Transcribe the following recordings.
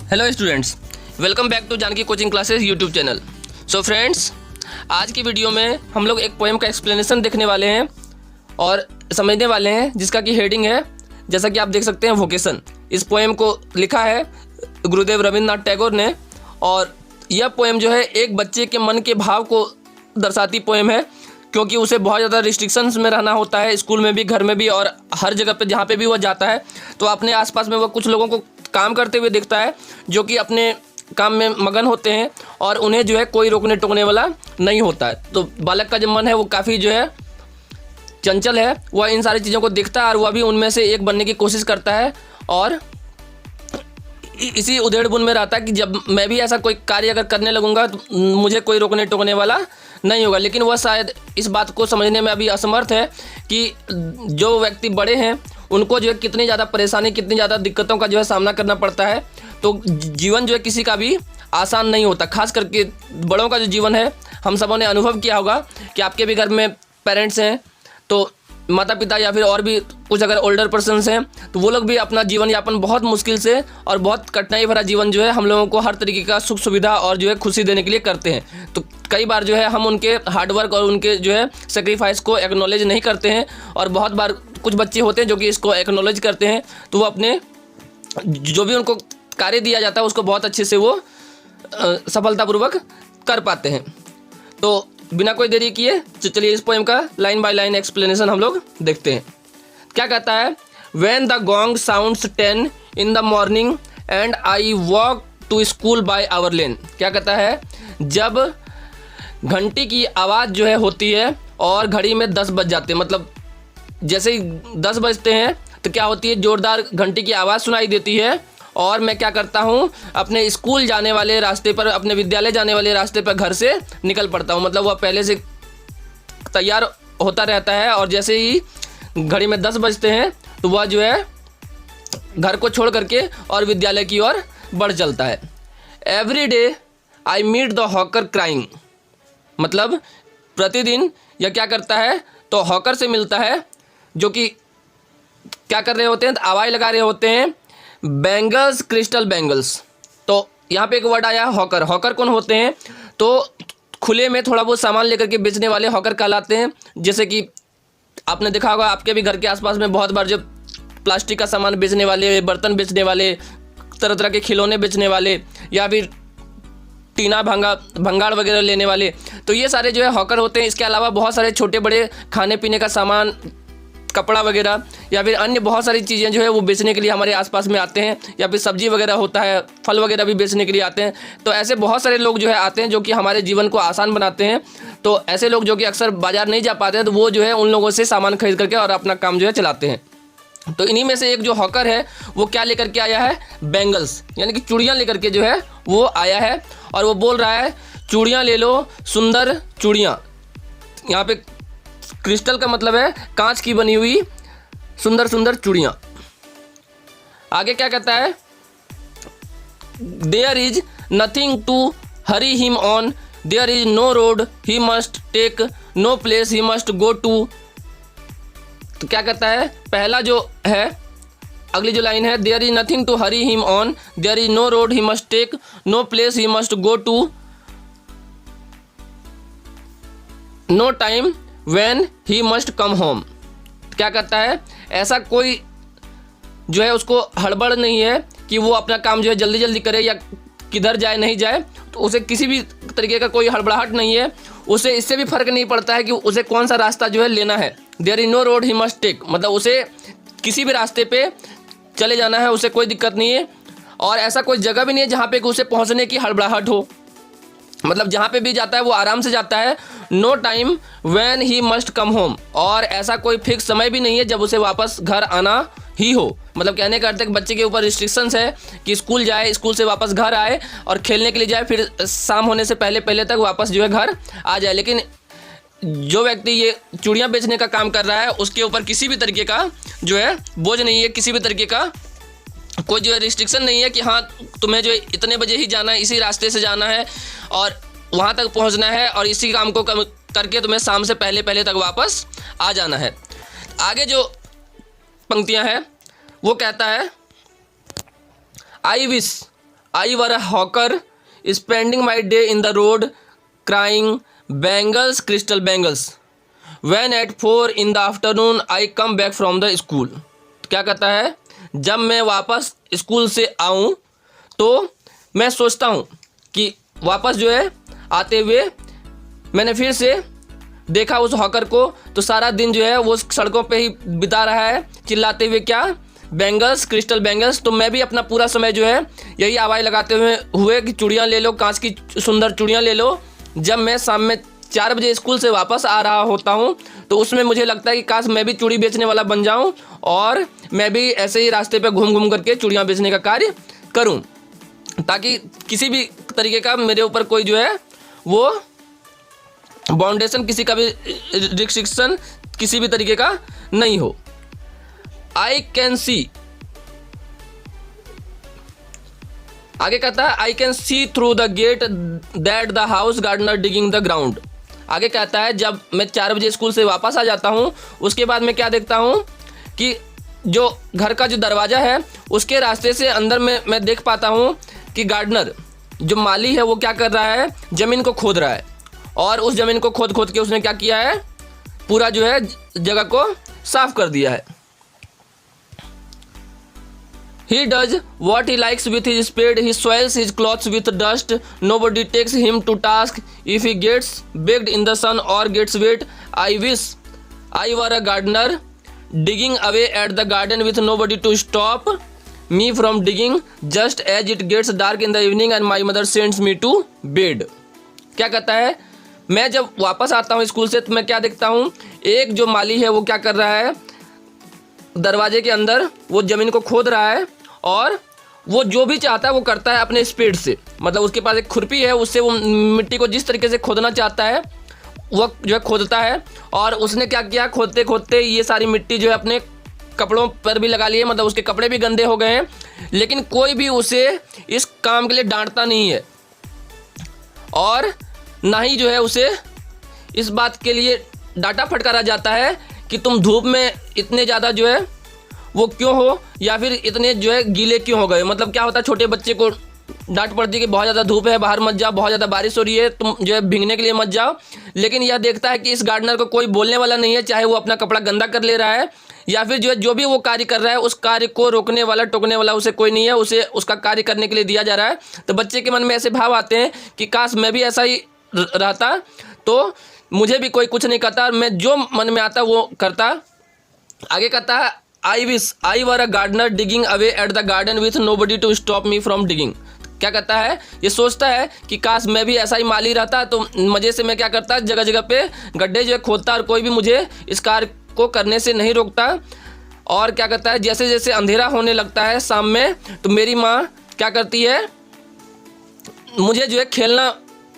Hello students, welcome back to Janki coaching classes YouTube channel. So friends, आज की video में हम लोग एक पोएम का एक्सप्लेनेशन देखने वाले हैं और समझने वाले हैं, जिसका कि हेडिंग है, जैसा कि आप देख सकते हैं, वोकेशन। इस पोएम को लिखा है गुरुदेव रविंद्रनाथ टैगोर ने और यह पोएम जो है एक बच्चे के मन के भाव को दर्शाती पोएम है, क्योंकि उसे बहुत ज़्यादा रिस्ट्रिक्शंस में रहना होता है, स्कूल में भी, घर में भी और हर जगह पे जहाँ पे भी वह जाता है। तो अपने आसपास में वह कुछ लोगों को काम करते हुए दिखता है जो कि अपने काम में मगन होते हैं और उन्हें जो है कोई रोकने टोकने वाला नहीं होता है। तो बालक का जो मन है वो काफ़ी जो है चंचल है, वह इन सारी चीज़ों को देखता है और वह भी उनमें से एक बनने की कोशिश करता है और इसी उधेड़ बुन में रहता है कि जब मैं भी ऐसा कोई कार्य अगर करने लगूंगा तो मुझे कोई रोकने टोकने वाला नहीं होगा। लेकिन वह शायद इस बात को समझने में अभी असमर्थ है कि जो व्यक्ति बड़े हैं उनको जो है कितनी ज़्यादा परेशानी, कितनी ज़्यादा दिक्कतों का जो है सामना करना पड़ता है। तो जीवन जो है किसी का भी आसान नहीं होता, खास करके बड़ों का जो जीवन है। हम सबों ने अनुभव किया होगा कि आपके भी घर में पेरेंट्स हैं, तो माता पिता या फिर और भी कुछ अगर ओल्डर पर्सन्स हैं, तो वो लोग भी अपना जीवन यापन बहुत मुश्किल से और बहुत कठिनाई भरा जीवन जो है हम लोगों को हर तरीके का सुख सुविधा और जो है खुशी देने के लिए करते हैं। तो कई बार जो है हम उनके हार्डवर्क और उनके जो है सेक्रीफाइस को एक्नॉलेज नहीं करते हैं और बहुत बार कुछ बच्चे होते हैं जो कि इसको एक्नॉलेज करते हैं, तो वो अपने जो भी उनको कार्य दिया जाता है उसको बहुत अच्छे से वो सफलतापूर्वक कर पाते हैं। तो बिना कोई देरी किए चलिए इस पोएम का लाइन बाय लाइन एक्सप्लेनेशन हम लोग देखते हैं। क्या कहता है? When the gong sounds 10 in the morning and I walk to school by our lane। क्या कहता है? जब घंटी की आवाज़ जो है होती है और घड़ी में 10 बज जाते हैं, मतलब जैसे ही 10 बजते हैं तो क्या होती है, ज़ोरदार घंटी की आवाज़ सुनाई देती है और मैं क्या करता हूँ, अपने स्कूल जाने वाले रास्ते पर, अपने विद्यालय जाने वाले रास्ते पर घर से निकल पड़ता हूँ। मतलब वह पहले से तैयार होता रहता है और जैसे ही घड़ी में 10 बजते हैं तो वह जो है घर को छोड़ करके और विद्यालय की ओर बढ़ चलता है। Every day I meet the hawker crying. मतलब प्रतिदिन यह क्या करता है, तो हॉकर से मिलता है जो कि क्या कर रहे होते हैं, तो आवाज़ लगा रहे होते हैं, बैंगल्स, क्रिस्टल बैंगल्स। तो यहाँ पे एक वर्ड आया हॉकर। हॉकर कौन होते हैं? तो खुले में थोड़ा बहुत सामान लेकर के बेचने वाले हॉकर कहलाते हैं। जैसे कि आपने देखा होगा आपके भी घर के आसपास में बहुत बार जो प्लास्टिक का सामान बेचने वाले, बर्तन बेचने वाले, तरह तरह के खिलौने बेचने वाले या फिर टीना भंगाड़ वगैरह लेने वाले, तो ये सारे जो है हॉकर होते हैं। इसके अलावा बहुत सारे छोटे बड़े खाने पीने का सामान, कपड़ा वगैरह या फिर अन्य बहुत सारी चीज़ें जो है वो बेचने के लिए हमारे आसपास में आते हैं, या फिर सब्जी वगैरह होता है, फल वगैरह भी बेचने के लिए आते हैं। तो ऐसे बहुत सारे लोग जो है आते हैं जो कि हमारे जीवन को आसान बनाते हैं। तो ऐसे लोग जो कि अक्सर बाजार नहीं जा पाते हैं, तो वो जो है उन लोगों से सामान खरीद करके और अपना काम जो है चलाते हैं। तो इन्हीं में से एक जो हॉकर है वो क्या लेकर के आया है, बैंगल्स यानी कि चूड़ियाँ लेकर के जो है वो आया है और वो बोल रहा है, चूड़ियाँ ले लो, सुंदर चूड़ियाँ। यहाँ पे क्रिस्टल का मतलब है कांच की बनी हुई सुंदर सुंदर चूड़ियाँ। आगे क्या कहता है, there is nothing to hurry him on, there is no road he must take, no place he must go to. तो क्या कहता है, पहला जो है, अगली जो लाइन है, there is nothing to hurry him on, there is no road he must take, no place he must go to, no time when he must come home. क्या कहता है, ऐसा कोई जो है उसको हड़बड़ नहीं है कि वो अपना काम जो है जल्दी जल्दी करे या किधर जाए नहीं जाए, तो उसे किसी भी तरीके का कोई हड़बड़ाहट नहीं है। उसे इससे भी फर्क नहीं पड़ता है कि उसे कौन सा रास्ता जो है लेना है। There is no road he must take, मतलब उसे किसी भी रास्ते पे चले जाना है, उसे कोई दिक्कत नहीं है। और ऐसा कोई जगह भी नहीं है जहाँ पे उसे पहुँचने की हड़बड़ाहट हो, मतलब जहाँ पे भी जाता है वो आराम से जाता है। No time when he must come home, और ऐसा कोई फिक्स समय भी नहीं है जब उसे वापस घर आना ही हो। मतलब कहने का अर्थ है कि बच्चे के ऊपर रिस्ट्रिक्शंस है कि स्कूल जाए, स्कूल से वापस घर आए और खेलने के लिए जाए, फिर शाम होने से पहले पहले तक वापस जो है घर आ जाए। लेकिन जो व्यक्ति ये चूड़ियाँ बेचने का काम कर रहा है उसके ऊपर किसी भी तरीके का जो है बोझ नहीं है, किसी भी तरीके का कोई जो है रिस्ट्रिक्शन नहीं है कि हाँ तुम्हें जो है इतने बजे ही जाना है, इसी रास्ते से जाना है और वहाँ तक पहुँचना है और इसी काम को करके तुम्हें शाम से पहले पहले तक वापस आ जाना है। आगे जो पंक्तियाँ हैं वो कहता है, I wish I were a hawker, spending my day in the road, crying bangles, crystal bangles. When at 4 in the afternoon I come back from the school. क्या कहता है, जब मैं वापस स्कूल से आऊँ तो मैं सोचता हूँ कि वापस जो है आते हुए मैंने फिर से देखा उस हॉकर को, तो सारा दिन जो है वो सड़कों पे ही बिता रहा है चिल्लाते हुए क्या, बैंगल्स, क्रिस्टल बैंगल्स। तो मैं भी अपना पूरा समय जो है यही आवाज़ लगाते हुए कि चूड़ियाँ ले लो, कांच की सुंदर चूड़ियाँ ले लो। जब मैं शाम में 4 बजे स्कूल से वापस आ रहा होता हूँ तो उसमें मुझे लगता है कि काश मैं भी चूड़ी बेचने वाला बन जाऊँ और मैं भी ऐसे ही रास्ते पे घूम घूम करके चूड़ियाँ बेचने का कार्य करूँ, ताकि किसी भी तरीके का मेरे ऊपर कोई जो है वो बाउंडेशन, किसी का भी रिस्ट्रिक्शन किसी भी तरीके का नहीं हो। आई कैन सी, आगे कहता है I can see through the gate that the house gardener digging the ground. आगे कहता है जब मैं 4 बजे स्कूल से वापस आ जाता हूँ उसके बाद मैं क्या देखता हूँ कि जो घर का जो दरवाज़ा है उसके रास्ते से अंदर में मैं देख पाता हूँ कि गार्डनर जो माली है वो क्या कर रहा है, ज़मीन को खोद रहा है। और उस ज़मीन को खोद खोद के उसने क्या किया है, पूरा जो है जगह को साफ कर दिया है। He does what he likes with his spade. He soils his clothes with dust. Nobody takes him to task if he gets baked in the sun or gets wet. I wish I were a gardener digging away at the garden with nobody to stop me from digging just as it gets dark in the evening and my mother sends me to bed. क्या कहता है, मैं जब वापस आता हूँ school से तो मैं क्या देखता हूँ, एक जो माली है वो क्या कर रहा है, दरवाजे के अंदर वो ज़मीन को खोद रहा है और वो जो भी चाहता है वो करता है अपने स्पीड से। मतलब उसके पास एक खुरपी है, उससे वो मिट्टी को जिस तरीके से खोदना चाहता है वो जो है खोदता है। और उसने क्या किया, खोदते खोदते ये सारी मिट्टी जो है अपने कपड़ों पर भी लगा ली है, मतलब उसके कपड़े भी गंदे हो गए हैं, लेकिन कोई भी उसे इस काम के लिए डांटता नहीं है और ना ही जो है उसे इस बात के लिए डांटा फटकारा जाता है कि तुम धूप में इतने ज़्यादा जो है वो क्यों हो, या फिर इतने जो है गीले क्यों हो गए। मतलब क्या होता है, छोटे बच्चे को डांट पड़ती है कि बहुत ज़्यादा धूप है, बाहर मत जाओ, बहुत ज़्यादा बारिश हो रही है, तुम जो है भीगने के लिए मत जाओ। लेकिन यह देखता है कि इस गार्डनर को कोई बोलने वाला नहीं है, चाहे वो अपना कपड़ा गंदा कर ले रहा है या फिर जो है जो भी वो कार्य कर रहा है उस कार्य को रोकने वाला, टोकने वाला उसे कोई नहीं है, उसे उसका कार्य करने के लिए दिया जा रहा है। तो बच्चे के मन में ऐसे भाव आते हैं कि काश मैं भी ऐसा ही रहता तो मुझे भी कोई कुछ नहीं करता और मैं जो मन में आता वो करता। आगे कहता है I wish I were a gardener digging away at the garden with nobody to stop me from digging. क्या कहता है, ये सोचता है कि काश मैं भी ऐसा ही माली रहता तो मज़े से मैं क्या करता, जगह जगह पे गड्ढे जो है खोदता और कोई भी मुझे इस कार्य को करने से नहीं रोकता। और क्या कहता है, जैसे जैसे अंधेरा होने लगता है शाम में तो मेरी माँ क्या करती है, मुझे जो है खेलना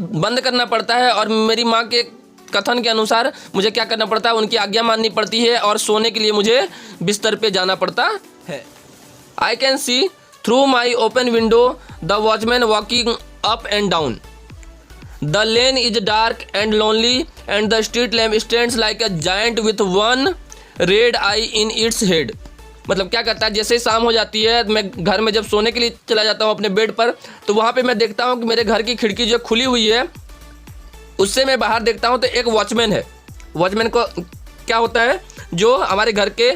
बंद करना पड़ता है और मेरी माँ के कथन के अनुसार मुझे क्या करना पड़ता है, उनकी आज्ञा माननी पड़ती है और सोने के लिए मुझे बिस्तर पे जाना पड़ता है। I can see through my open window the watchman walking up and down. The lane is dark and lonely and the street lamp stands like a giant with one red I in its head. मतलब क्या कहता है, जैसे शाम हो जाती है मैं घर में जब सोने के लिए चला जाता हूँ अपने बेड पर तो वहाँ पे मैं देखता हूँ कि मेरे घर की खिड़की जो खुली हुई है उससे मैं बाहर देखता हूँ तो एक वॉचमैन है। वॉचमैन को क्या होता है, जो हमारे घर के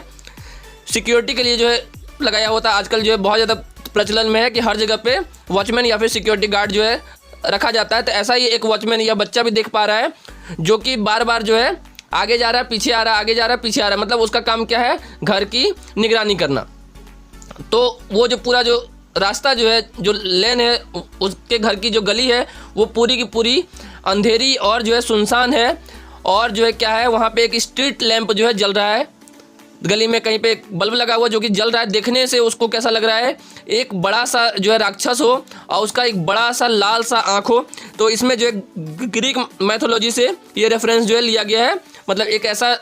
सिक्योरिटी के लिए जो है लगाया होता है। आजकल जो है बहुत ज़्यादा प्रचलन में है कि हर जगह पे वॉचमैन या फिर सिक्योरिटी गार्ड जो है रखा जाता है। तो ऐसा ही एक वॉचमैन या बच्चा भी देख पा रहा है जो कि बार बार जो है आगे जा रहा है, पीछे आ रहा है, आगे जा रहा है, पीछे आ रहा है। मतलब उसका काम क्या है, घर की निगरानी करना। तो वो जो पूरा जो रास्ता जो है, जो लेन है, उसके घर की जो गली है वो पूरी की पूरी अंधेरी और जो है सुनसान है। और जो है क्या है, वहाँ पे एक स्ट्रीट लैंप जो है जल रहा है, गली में कहीं पे एक बल्ब लगा हुआ जो कि जल रहा है। देखने से उसको कैसा लग रहा है, एक बड़ा सा जो है राक्षस हो और उसका एक बड़ा सा लाल सा आँख हो। तो इसमें जो है ग्रीक मैथोलॉजी से ये रेफरेंस जो है लिया गया है। मतलब एक ऐसा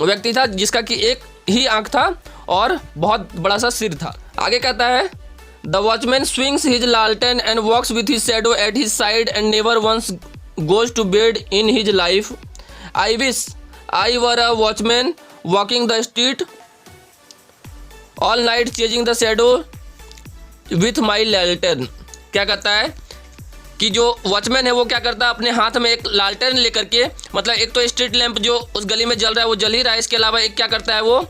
व्यक्ति था जिसका कि एक ही आँख था और बहुत बड़ा सा सिर था। आगे कहता है द वॉचमैन स्विंग्स हिज लालटेन and walks with his shadow at his side and never once goes to bed in his life. I wish I were a watchman walking the street all night chasing the shadow with my lantern. क्या करता है कि जो watchman है वो क्या करता है, अपने हाथ में एक लालटेन लेकर के, मतलब एक तो स्ट्रीट लैंप जो उस गली में जल रहा है वो जल ही रहा है, इसके अलावा एक क्या करता है, वो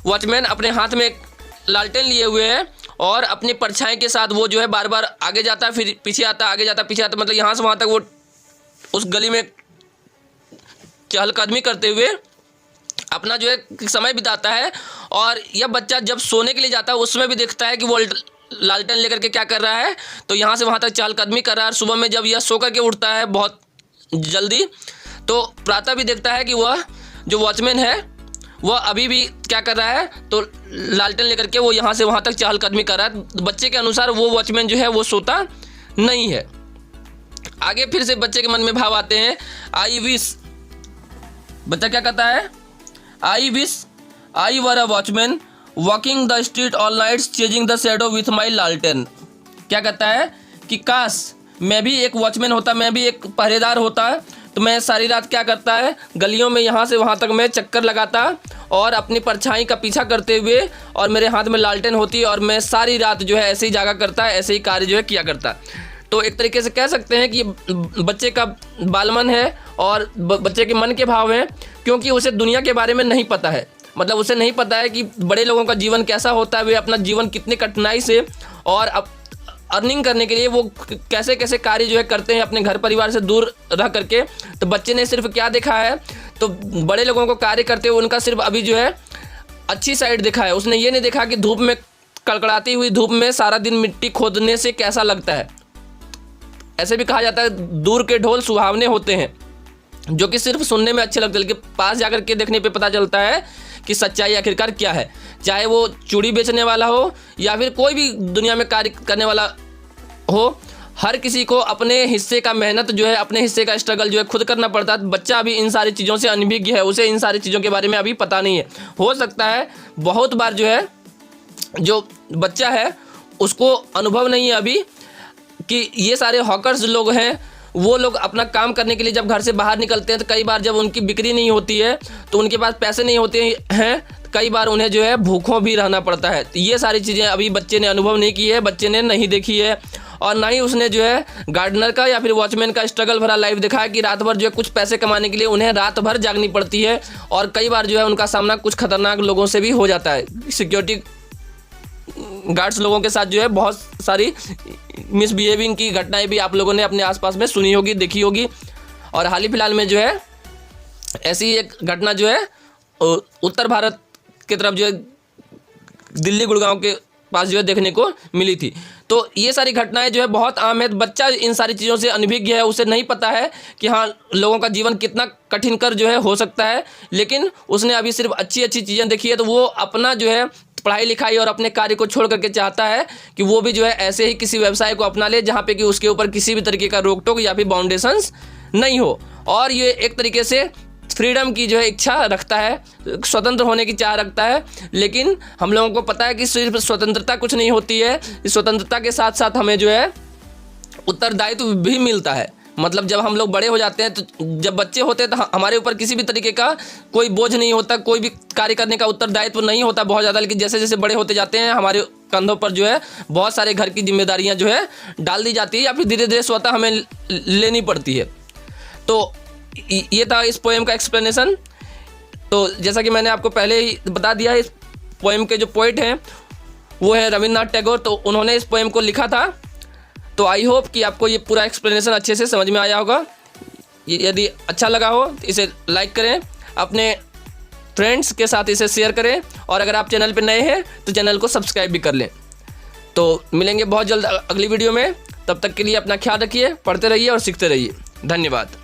वॉचमैन अपने हाथ में एक लालटेन लिए हुए है और अपनी परछाई के साथ वो जो है बार बार आगे जाता है, फिर पीछे आता है, आगे जाता है, पीछे आता है, मतलब यहाँ से वहाँ तक वो उस गली में चहलकदमी करते हुए अपना जो है समय बिताता है। और यह बच्चा जब सोने के लिए जाता है उसमें भी देखता है कि वो लालटेन लेकर के क्या कर रहा है, तो यहाँ से वहाँ तक चहलकदमी कर रहा है। सुबह में जब यह सो करके उठता है बहुत जल्दी, तो प्रातः भी देखता है कि वह जो वॉचमैन है वह अभी भी क्या कर रहा है, तो लालटेन लेकर के वो यहाँ से वहाँ तक चहलकदमी कर रहा है। बच्चे के अनुसार वो वॉचमैन जो है वो सोता नहीं है। आगे फिर से बच्चे के मन में भाव आते हैं, आई विश, बच्चा क्या कहता है, I wish I were a watchman walking the street all nights chasing the shadow with my लालटेन। क्या कहता है कि काश मैं भी एक वॉचमैन होता, मैं भी एक पहरेदार होता, तो मैं सारी रात क्या करता है, गलियों में यहाँ से वहाँ तक मैं चक्कर लगाता और अपनी परछाई का पीछा करते हुए, और मेरे हाथ में लालटेन होती और मैं सारी रात जो है ऐसे ही जागा करता, ऐसे ही कार्य जो है किया करता। तो एक तरीके से कह सकते हैं कि बच्चे का बालमन है और बच्चे के मन के भाव हैं, क्योंकि उसे दुनिया के बारे में नहीं पता है। मतलब उसे नहीं पता है कि बड़े लोगों का जीवन कैसा होता है, वे अपना जीवन कितनी कठिनाई से और अर्निंग करने के लिए वो कैसे कैसे कार्य जो है करते हैं अपने घर परिवार से दूर रह करके। तो बच्चे ने सिर्फ क्या देखा है, तो बड़े लोगों को कार्य करते हुए उनका सिर्फ अभी जो है अच्छी साइड देखा है। उसने ये नहीं देखा कि धूप में, कड़कड़ाती हुई धूप में सारा दिन मिट्टी खोदने से कैसा लगता है। ऐसे भी कहा जाता है दूर के ढोल सुहावने होते हैं, जो कि सिर्फ सुनने में अच्छे लगते हैं, लेकिन पास जाकर के देखने पे पता चलता है कि सच्चाई आखिरकार क्या है। चाहे वो चूड़ी बेचने वाला हो या फिर कोई भी दुनिया में कार्य करने वाला हो, हर किसी को अपने हिस्से का मेहनत जो है, अपने हिस्से का स्ट्रगल जो है खुद करना पड़ता है। बच्चा अभी इन सारी चीज़ों से अनभिज्ञ है, उसे इन सारी चीज़ों के बारे में अभी पता नहीं है। हो सकता है बहुत बार जो है जो बच्चा है उसको अनुभव नहीं है अभी कि ये सारे हॉकर्स लोग हैं, वो लोग अपना काम करने के लिए जब घर से बाहर निकलते हैं तो कई बार जब उनकी बिक्री नहीं होती है, तो उनके पास पैसे नहीं होते हैं, कई बार उन्हें जो है भूखों भी रहना पड़ता है। तो ये सारी चीज़ें अभी बच्चे ने अनुभव नहीं की है, बच्चे ने नहीं देखी है, और ना ही उसने जो है गार्डनर का या फिर वॉचमैन का स्ट्रगल भरा लाइफ देखा है कि रात भर जो है कुछ पैसे कमाने के लिए उन्हें रात भर जागनी पड़ती है, और कई बार जो है उनका सामना कुछ खतरनाक लोगों से भी हो जाता है। सिक्योरिटी गार्ड्स लोगों के साथ जो है बहुत सारी मिसबिहेविंग की घटनाएं भी आप लोगों ने अपने आसपास में सुनी होगी, देखी होगी। और हाल ही फिलहाल में जो है ऐसी एक घटना जो है उत्तर भारत की तरफ जो है दिल्ली गुड़गांव के पास जो है देखने को मिली थी। तो ये सारी घटनाएं जो है बहुत आम है। बच्चा इन सारी चीज़ों से अनभिज्ञ है, उसे नहीं पता है कि हाँ लोगों का जीवन कितना कठिन कर जो है हो सकता है, लेकिन उसने अभी सिर्फ अच्छी अच्छी चीज़ें देखी है। तो वो अपना जो है पढ़ाई लिखाई और अपने कार्य को छोड़ करके चाहता है कि वो भी जो है ऐसे ही किसी व्यवसाय को अपना ले जहाँ पे कि उसके ऊपर किसी भी तरीके का रोक टोक या फिर बाउंडेशंस नहीं हो। और ये एक तरीके से फ्रीडम की जो है इच्छा रखता है, स्वतंत्र होने की चाह रखता है। लेकिन हम लोगों को पता है कि सिर्फ स्वतंत्रता कुछ नहीं होती है, इस स्वतंत्रता के साथ साथ हमें जो है उत्तरदायित्व भी मिलता है। मतलब जब हम लोग बड़े हो जाते हैं, तो जब बच्चे होते हैं तो हमारे ऊपर किसी भी तरीके का कोई बोझ नहीं होता, कोई भी कार्य करने का उत्तरदायित्व नहीं होता बहुत ज़्यादा। लेकिन जैसे जैसे बड़े होते जाते हैं हमारे कंधों पर जो है बहुत सारे घर की जिम्मेदारियां जो है डाल दी जाती है, या फिर धीरे धीरे स्वतः हमें लेनी पड़ती है। तो ये था इस पोएम का एक्सप्लेनेशन। तो जैसा कि मैंने आपको पहले ही बता दिया, इस पोएम के जो पोइट हैं वो है रविन्द्रनाथ टैगोर। तो उन्होंने इस पोएम को लिखा था। तो आई होप कि आपको ये पूरा एक्सप्लेनेशन अच्छे से समझ में आया होगा। यदि अच्छा लगा हो तो इसे लाइक करें, अपने फ्रेंड्स के साथ इसे शेयर करें, और अगर आप चैनल पर नए हैं तो चैनल को सब्सक्राइब भी कर लें। तो मिलेंगे बहुत जल्द अगली वीडियो में। तब तक के लिए अपना ख्याल रखिए, पढ़ते रहिए और सीखते रहिए। धन्यवाद।